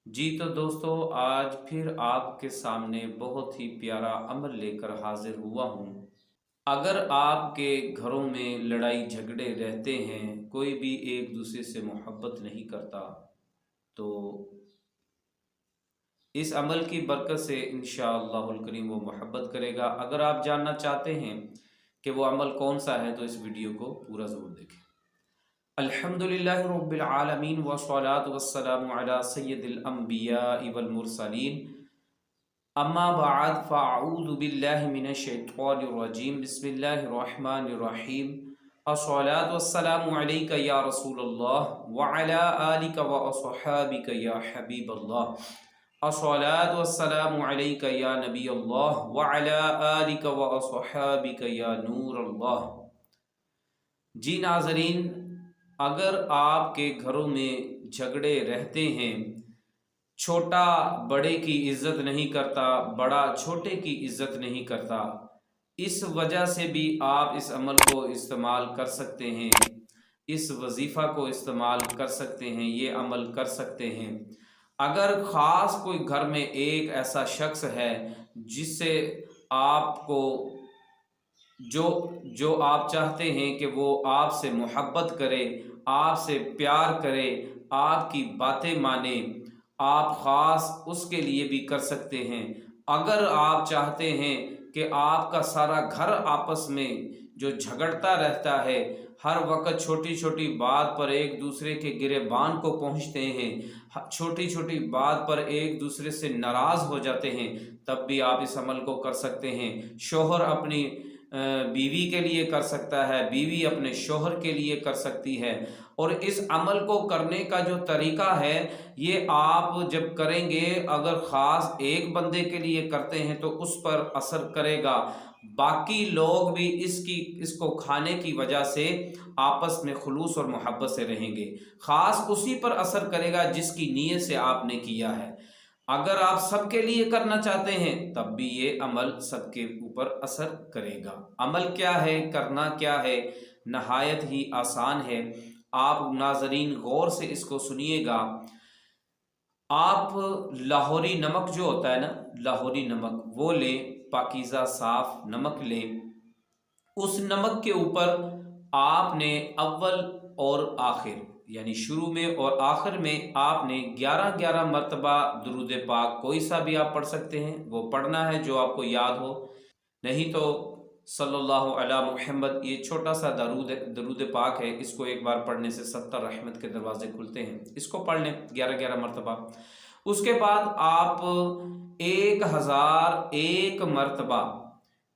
جی تو دوستو، آج پھر آپ کے سامنے بہت ہی پیارا عمل لے کر حاضر ہوا ہوں۔ اگر آپ کے گھروں میں لڑائی جھگڑے رہتے ہیں، کوئی بھی ایک دوسرے سے محبت نہیں کرتا، تو اس عمل کی برکت سے انشاءاللہ الکریم وہ محبت کرے گا۔ اگر آپ جاننا چاہتے ہیں کہ وہ عمل کون سا ہے تو اس ویڈیو کو پورا ضرور دیکھیں۔ الحمدللہ رب العالمین والصلاة والسلام علی سید الانبیاء والمرسلین، اما بعد فاعوذ باللہ من الشیطان الرجیم، بسم اللہ الرحمن الرحیم۔ الصلاة والسلام علیک یا رسول اللہ وعلی آلک واصحابک یا حبیب اللہ۔ الصلاة والسلام علیک یا نبی اللہ وعلی آلک واصحابک یا نور اللہ۔ جی ناظرین، اگر آپ کے گھروں میں جھگڑے رہتے ہیں، چھوٹا بڑے کی عزت نہیں کرتا، بڑا چھوٹے کی عزت نہیں کرتا، اس وجہ سے بھی آپ اس عمل کو استعمال کر سکتے ہیں، اس وظیفہ کو استعمال کر سکتے ہیں، یہ عمل کر سکتے ہیں۔ اگر خاص کوئی گھر میں ایک ایسا شخص ہے جس سے آپ کو جو آپ چاہتے ہیں کہ وہ آپ سے محبت کرے، آپ سے پیار کرے، آپ کی باتیں مانے، آپ خاص اس کے لیے بھی کر سکتے ہیں۔ اگر آپ چاہتے ہیں کہ آپ کا سارا گھر آپس میں جو جھگڑتا رہتا ہے، ہر وقت چھوٹی چھوٹی بات پر ایک دوسرے کے گریبان کو پہنچتے ہیں، چھوٹی چھوٹی بات پر ایک دوسرے سے ناراض ہو جاتے ہیں، تب بھی آپ اس عمل کو کر سکتے ہیں۔ شوہر اپنی بیوی کے لیے کر سکتا ہے، بیوی اپنے شوہر کے لیے کر سکتی ہے۔ اور اس عمل کو کرنے کا جو طریقہ ہے، یہ آپ جب کریں گے، اگر خاص ایک بندے کے لیے کرتے ہیں تو اس پر اثر کرے گا، باقی لوگ بھی اس کو کھانے کی وجہ سے آپس میں خلوص اور محبت سے رہیں گے۔ خاص اسی پر اثر کرے گا جس کی نیت سے آپ نے کیا ہے۔ اگر آپ سب کے لیے کرنا چاہتے ہیں تب بھی یہ عمل سب کے اوپر اثر کرے گا۔ عمل کیا ہے، کرنا کیا ہے، نہایت ہی آسان ہے۔ آپ ناظرین غور سے اس کو سنیے گا۔ آپ لاہوری نمک جو ہوتا ہے نا، لاہوری نمک وہ لیں، پاکیزہ صاف نمک لیں۔ اس نمک کے اوپر آپ نے اول اور آخر، یعنی شروع میں اور آخر میں آپ نے 11 مرتبہ درود پاک کوئی سا بھی آپ پڑھ سکتے ہیں، وہ پڑھنا ہے جو آپ کو یاد ہو، نہیں تو صلی اللہ علی محمد، یہ چھوٹا سا درود پاک ہے، اس کو ایک بار پڑھنے سے 70 رحمت کے دروازے کھلتے ہیں، اس کو پڑھ لیں 11 مرتبہ۔ اس کے بعد آپ 1001 مرتبہ،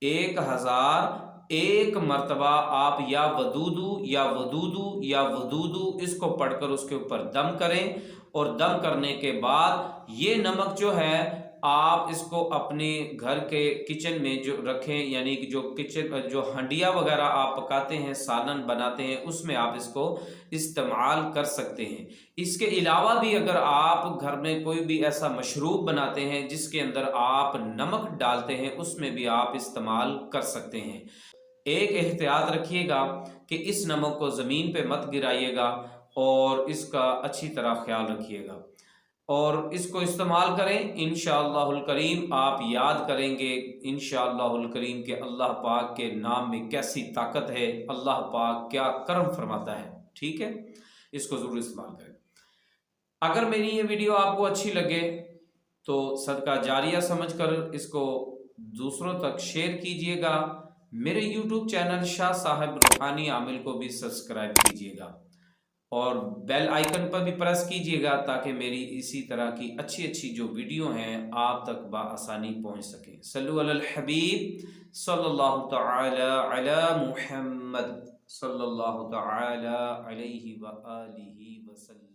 1001 مرتبہ آپ یا ودودو یا ودودو یا ودودو اس کو پڑھ کر اس کے اوپر دم کریں، اور دم کرنے کے بعد یہ نمک جو ہے آپ اس کو اپنے گھر کے کچن میں جو رکھیں، یعنی کہ جو ہنڈیا وغیرہ آپ پکاتے ہیں، سالن بناتے ہیں، اس میں آپ اس کو استعمال کر سکتے ہیں۔ اس کے علاوہ بھی اگر آپ گھر میں کوئی بھی ایسا مشروب بناتے ہیں جس کے اندر آپ نمک ڈالتے ہیں، اس میں بھی آپ استعمال کر سکتے ہیں۔ ایک احتیاط رکھیے گا کہ اس نمک کو زمین پہ مت گرائیے گا، اور اس کا اچھی طرح خیال رکھیے گا، اور اس کو استعمال کریں۔ انشاءاللہ الکریم آپ یاد کریں گے انشاءاللہ الکریم کہ اللہ پاک کے نام میں کیسی طاقت ہے، اللہ پاک کیا کرم فرماتا ہے۔ ٹھیک ہے، اس کو ضرور استعمال کریں۔ اگر میری یہ ویڈیو آپ کو اچھی لگے تو صدقہ جاریہ سمجھ کر اس کو دوسروں تک شیئر کیجئے گا۔ میرے یوٹیوب چینل شاہ صاحب روحانی عامل کو بھی سبسکرائب کیجئے گا، اور بیل آئیکن پر بھی پریس کیجئے گا تاکہ میری اسی طرح کی اچھی جو ویڈیو ہیں آپ تک بآسانی پہنچ سکیں۔ صلو علی الحبیب صلی اللہ تعالی علی محمد صلی اللہ تعالی علیہ وآلہ وسلم۔